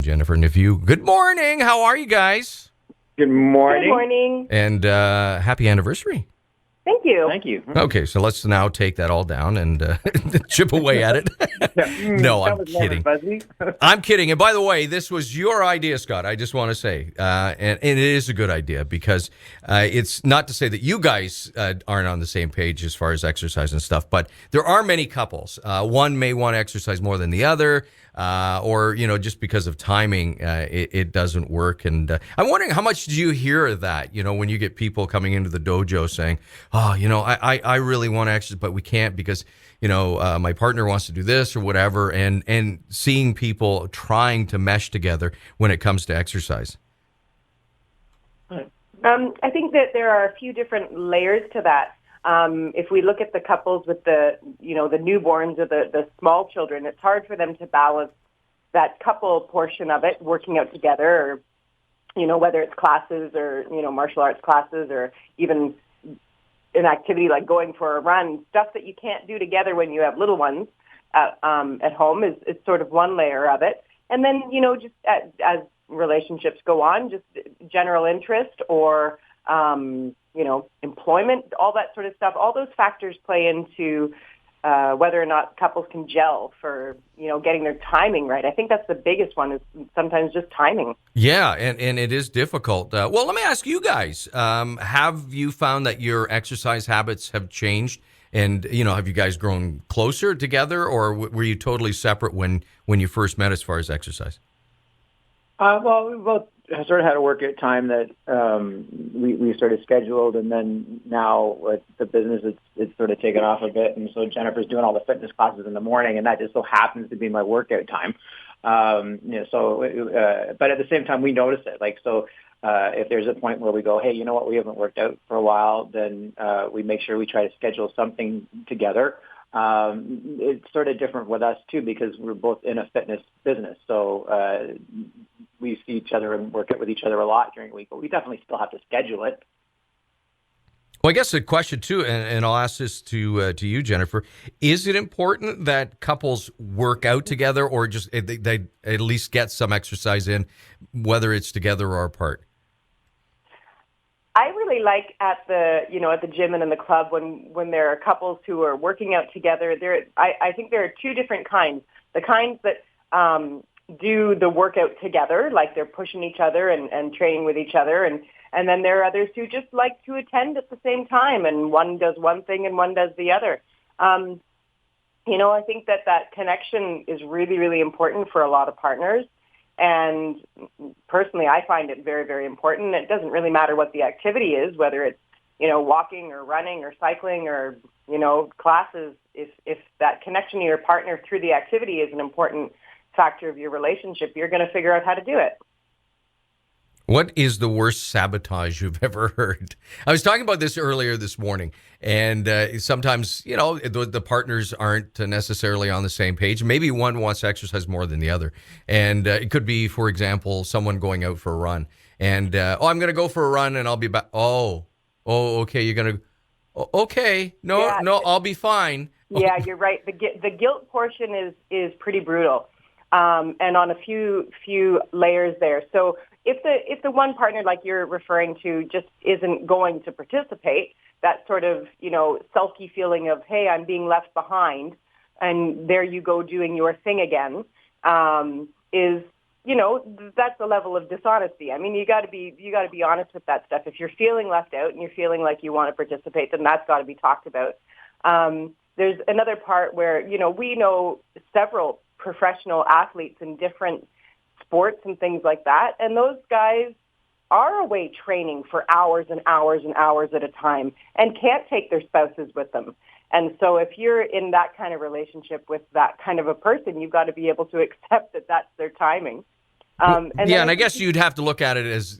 Jennifer Neveu. Good morning. How are you guys? Good morning. Good morning. And happy anniversary. Thank you. Thank you. Okay, so let's now take that all down and chip away at it. No, I'm kidding. I'm kidding. And by the way, this was your idea, Scott. I just want to say, and it is a good idea because it's not to say that you guys aren't on the same page as far as exercise and stuff, but there are many couples. One may want to exercise more than the other, or, just because of timing, it doesn't work. And I'm wondering, how much do you hear of that, when you get people coming into the dojo saying, oh, I really want to exercise, but we can't because, my partner wants to do this or whatever, and seeing people trying to mesh together when it comes to exercise? I think that there are a few different layers to that. If we look at the couples with the newborns or the small children, it's hard for them to balance that couple portion of it, working out together, or, whether it's classes or, martial arts classes or even an activity like going for a run, stuff that you can't do together when you have little ones at home is sort of one layer of it. And then, just as relationships go on, just general interest or, employment, all that sort of stuff, all those factors play into whether or not couples can gel for, getting their timing right. I think that's the biggest one, is sometimes just timing. Yeah, and it is difficult. Well, let me ask you guys, have you found that your exercise habits have changed? And, have you guys grown closer together, or were you totally separate when you first met as far as exercise? Well, we both sort of had a workout time that we sort of scheduled, and then now with the business, it's sort of taken off a bit, and so Jennifer's doing all the fitness classes in the morning, and that just so happens to be my workout time. But at the same time, we notice it. If there's a point where we go, hey, you know what, we haven't worked out for a while, then we make sure we try to schedule something together. It's sort of different with us, too, because we're both in a fitness business. So we see each other and work out with each other a lot during the week, but we definitely still have to schedule it. Well, I guess the question, too, and I'll ask this to you, Jennifer, is it important that couples work out together, or just they at least get some exercise in, whether it's together or apart? I really like at the gym and in the club when there are couples who are working out together. I think there are two different kinds. The kinds that do the workout together, like they're pushing each other and training with each other, and then there are others who just like to attend at the same time, and one does one thing and one does the other. I think that connection is really, really important for a lot of partners. And personally, I find it very, very important. It doesn't really matter what the activity is, whether it's, walking or running or cycling or, classes. If that connection to your partner through the activity is an important factor of your relationship, you're going to figure out how to do it. What is the worst sabotage you've ever heard? I was talking about this earlier this morning, and sometimes, the partners aren't necessarily on the same page. Maybe one wants to exercise more than the other. And it could be, for example, someone going out for a run. And, I'm going to go for a run and I'll be back. Oh, okay, you're going to, okay, no, I'll be fine. Yeah, you're right. The guilt portion is pretty brutal. And on a few layers there. So if the one partner, like you're referring to, just isn't going to participate, that sort of, sulky feeling of, hey, I'm being left behind, and there you go doing your thing again, is, that's a level of dishonesty. I mean, you got to be honest with that stuff. If you're feeling left out and you're feeling like you want to participate, then that's got to be talked about. There's another part where, we know several professional athletes in different sports and things like that, and those guys are away training for hours and hours and hours at a time and can't take their spouses with them. And so if you're in that kind of relationship with that kind of a person, you've got to be able to accept that that's their timing. And I guess you'd have to look at it as,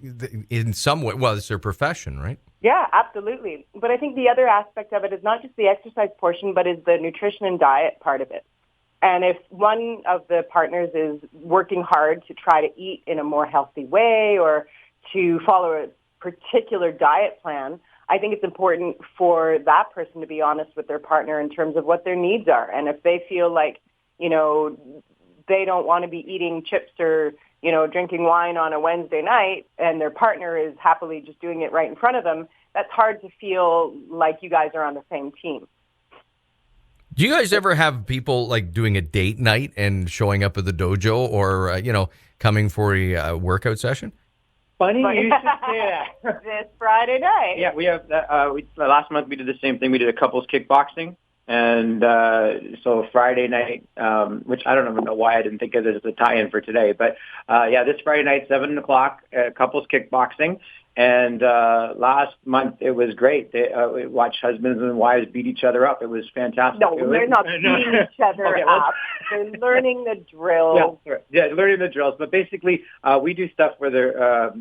in some way, well, it's their profession, right? Yeah, absolutely. But I think the other aspect of it is not just the exercise portion, but is the nutrition and diet part of it. And if one of the partners is working hard to try to eat in a more healthy way or to follow a particular diet plan, I think it's important for that person to be honest with their partner in terms of what their needs are. And if they feel like, they don't want to be eating chips or, drinking wine on a Wednesday night and their partner is happily just doing it right in front of them, that's hard to feel like you guys are on the same team. Do you guys ever have people like doing a date night and showing up at the dojo or, coming for a workout session? Funny you should say that. This Friday night. Yeah, we have, last month we did the same thing. We did a couples kickboxing. And so Friday night, which I don't even know why I didn't think of it as a tie-in for today. But, this Friday night, 7 o'clock, couples kickboxing. And last month, it was great. We watched husbands and wives beat each other up. It was fantastic. No, they're not beating each other up. They're learning the drills. Yeah, learning the drills. But basically, we do stuff where they're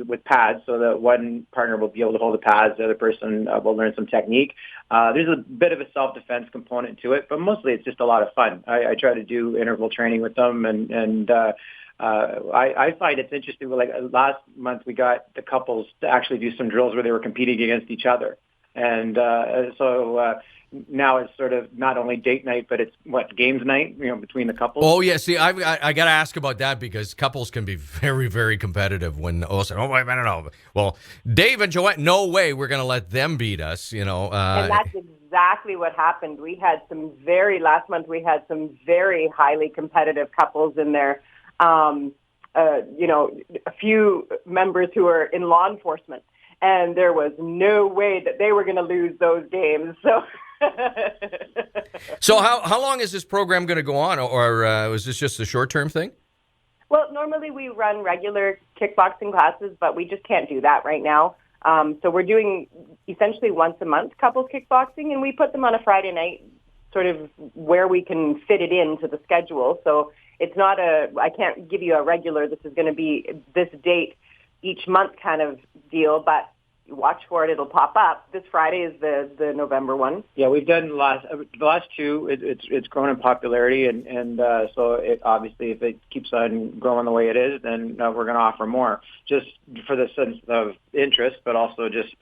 with pads, so that one partner will be able to hold the pads, the other person will learn some technique. There's a bit of a self-defense component to it, but mostly it's just a lot of fun. I try to do interval training with them, and I find it's interesting. Like last month, we got the couples to actually do some drills where they were competing against each other, and so now it's sort of not only date night, but it's games night, between the couples. Oh yeah, see, I got to ask about that because couples can be very, very competitive. When wait a minute, no, well, Dave and Joanne, no way, we're going to let them beat us, And that's exactly what happened. Last month we had some very highly competitive couples in there. A few members who are in law enforcement, and there was no way that they were going to lose those games. So how long is this program going to go on, or was this just a short-term thing? Well, normally we run regular kickboxing classes, but we just can't do that right now. So we're doing essentially once a month couples kickboxing, and we put them on a Friday night, sort of where we can fit it into the schedule. So it's not I can't give you a regular, this is going to be this date each month kind of deal, but watch for it. It'll pop up. This Friday is the November one. Yeah, we've done the last two. It's grown in popularity, and so it obviously, if it keeps on growing the way it is, then we're going to offer more, just for the sense of interest, but also just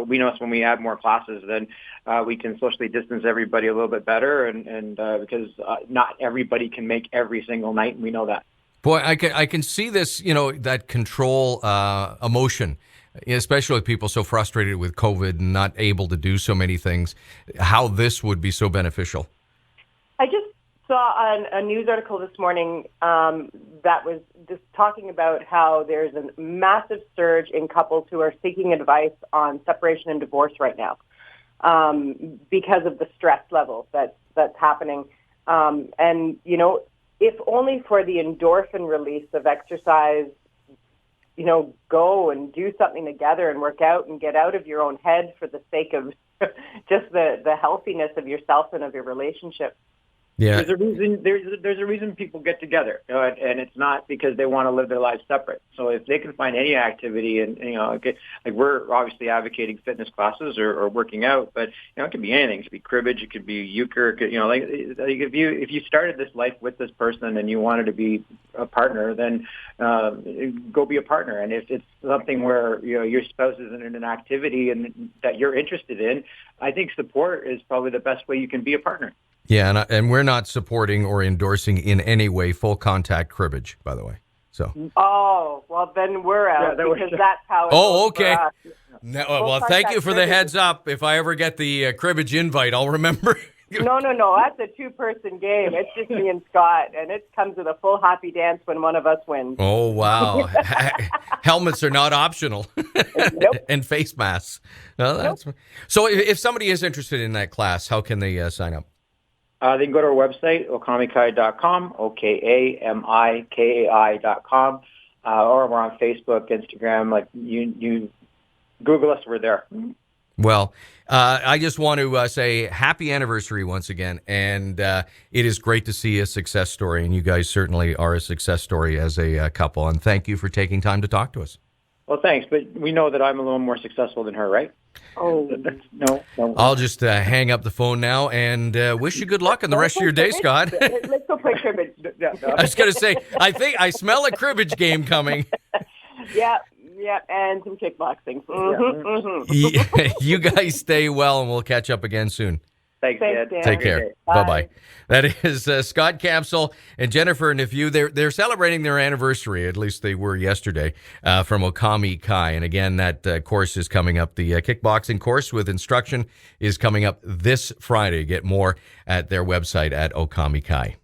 we know when we add more classes, then we can socially distance everybody a little bit better, and because not everybody can make every single night, and we know that. Boy, I can see this, that control emotion, especially with people so frustrated with COVID and not able to do so many things, how this would be so beneficial. I just saw a news article this morning that was just talking about how there's a massive surge in couples who are seeking advice on separation and divorce right now because of the stress levels that's happening. And, if only for the endorphin release of exercise, go and do something together and work out and get out of your own head for the sake of just the healthiness of yourself and of your relationship. Yeah, there's a reason people get together, and it's not because they want to live their lives separate. So if they can find any activity, and like we're obviously advocating fitness classes or working out, but it could be anything. It could be cribbage, it could be euchre. It could, if you started this life with this person and you wanted to be a partner, then go be a partner. And if it's something where your spouse isn't in an activity and that you're interested in, I think support is probably the best way you can be a partner. Yeah, and we're not supporting or endorsing in any way full contact cribbage, by the way. So. Oh, well, then we're out because that's how it goes okay. For us. No, well, thank you for the heads up. If I ever get the cribbage invite, I'll remember. No. That's a two-person game. It's just me and Scott, and it comes with a full happy dance when one of us wins. Oh, wow. Helmets are not optional. Nope. And face masks. No, that's... Nope. So if somebody is interested in that class, how can they sign up? They can go to our website, okamikai.com, okamikai.com, or we're on Facebook, Instagram. Like you Google us, we're there. Well, I just want to say happy anniversary once again, and it is great to see a success story, and you guys certainly are a success story as a couple, and thank you for taking time to talk to us. Well, thanks, but we know that I'm a little more successful than her, right? Oh, no. I'll just hang up the phone now and wish you good luck on the rest of your day, Scott. Let's go play cribbage. I was going to say, I think I smell a cribbage game coming. Yeah, and some kickboxing. Mm-hmm. You guys stay well, and we'll catch up again soon. Thanks, Dan. Take care. Bye-bye. That is Scott Campsall and Jennifer Neveu. They're celebrating their anniversary, at least they were yesterday, from Okami Kai. And again, that course is coming up. The kickboxing course with instruction is coming up this Friday. Get more at their website at Okami Kai.